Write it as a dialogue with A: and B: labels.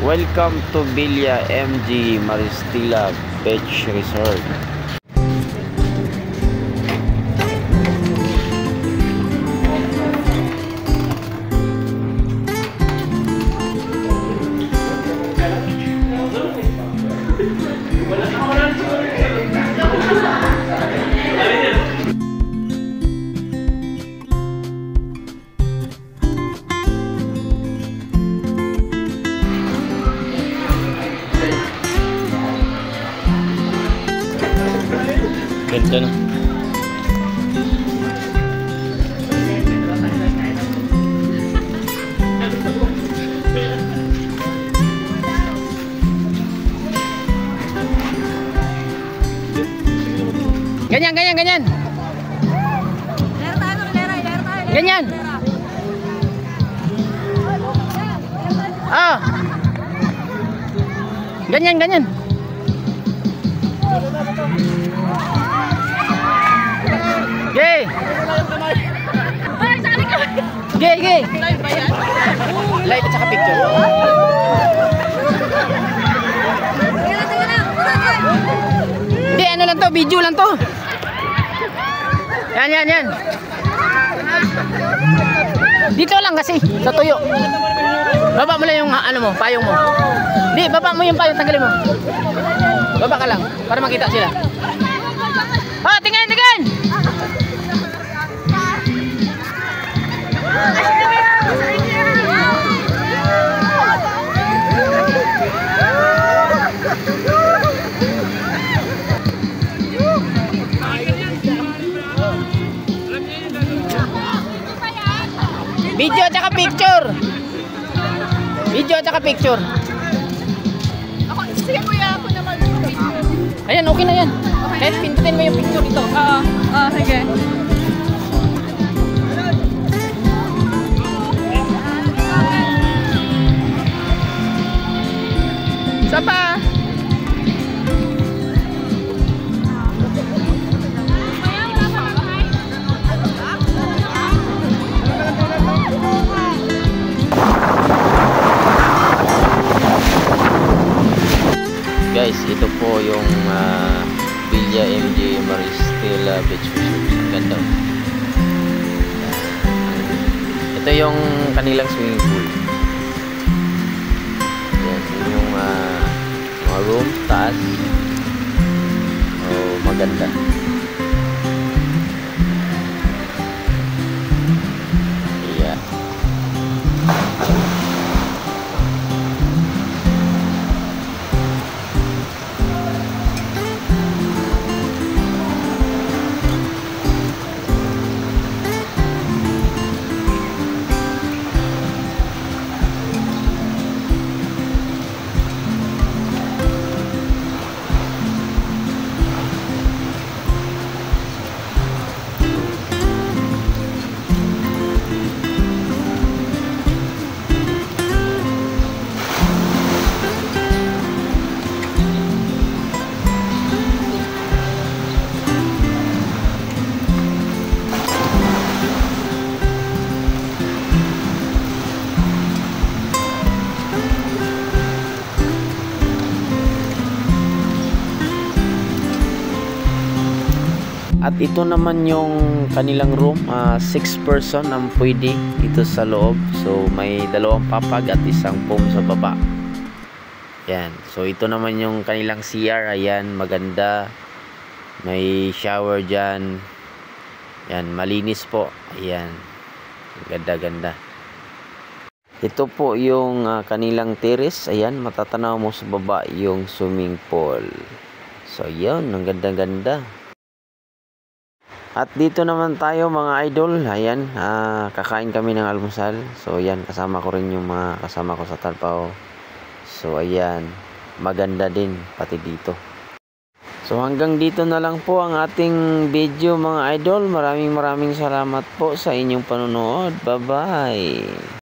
A: Welcome to Villa MG Maristila Beach Resort.
B: Ganda na.
C: Ganyan. Ganyan. Ah. Ganyan. Gay. Gay. Live at saka picture. Hindi, ano lang to, video lang to. Yan. Dito lang kasi, sa tuyo. Baba mo lang yung ano mo, payong mo. Hindi, baba mo yung payong, tanggalin mo. Baba ka lang, para makita sila. Oh, tingin! Video at saka picture.
D: Sige kuya, ako naman video.
C: Ayan, okay na yan. Okay. Kahit pindutin mo yung picture dito.
D: Oo, sige. Isa pa.
A: Guys, ito po yung Villa MG Maristila Beach Resort. Ang ganda. Ito yung kanilang swimming pool. Yan, yun yung mga room, taas. Oh, maganda. Yeah. At ito naman yung kanilang room, 6 person ang pwede dito sa loob. So may 2 papag at isang foam sa baba. Yan. So ito naman yung kanilang CR. Ayan, maganda. May shower dyan. Yan, malinis po. Ayan. Ganda. Ito po yung kanilang terrace. Ayan, matatanaw mo sa baba yung swimming pool. So yun, ang ganda. At dito naman tayo mga idol. Ayan, kakain kami ng almusal. So ayan, kasama ko rin yung mga kasama ko sa Talpao. So ayan, maganda din pati dito. So hanggang dito na lang po ang ating video mga idol. Maraming salamat po sa inyong panonood. Bye bye.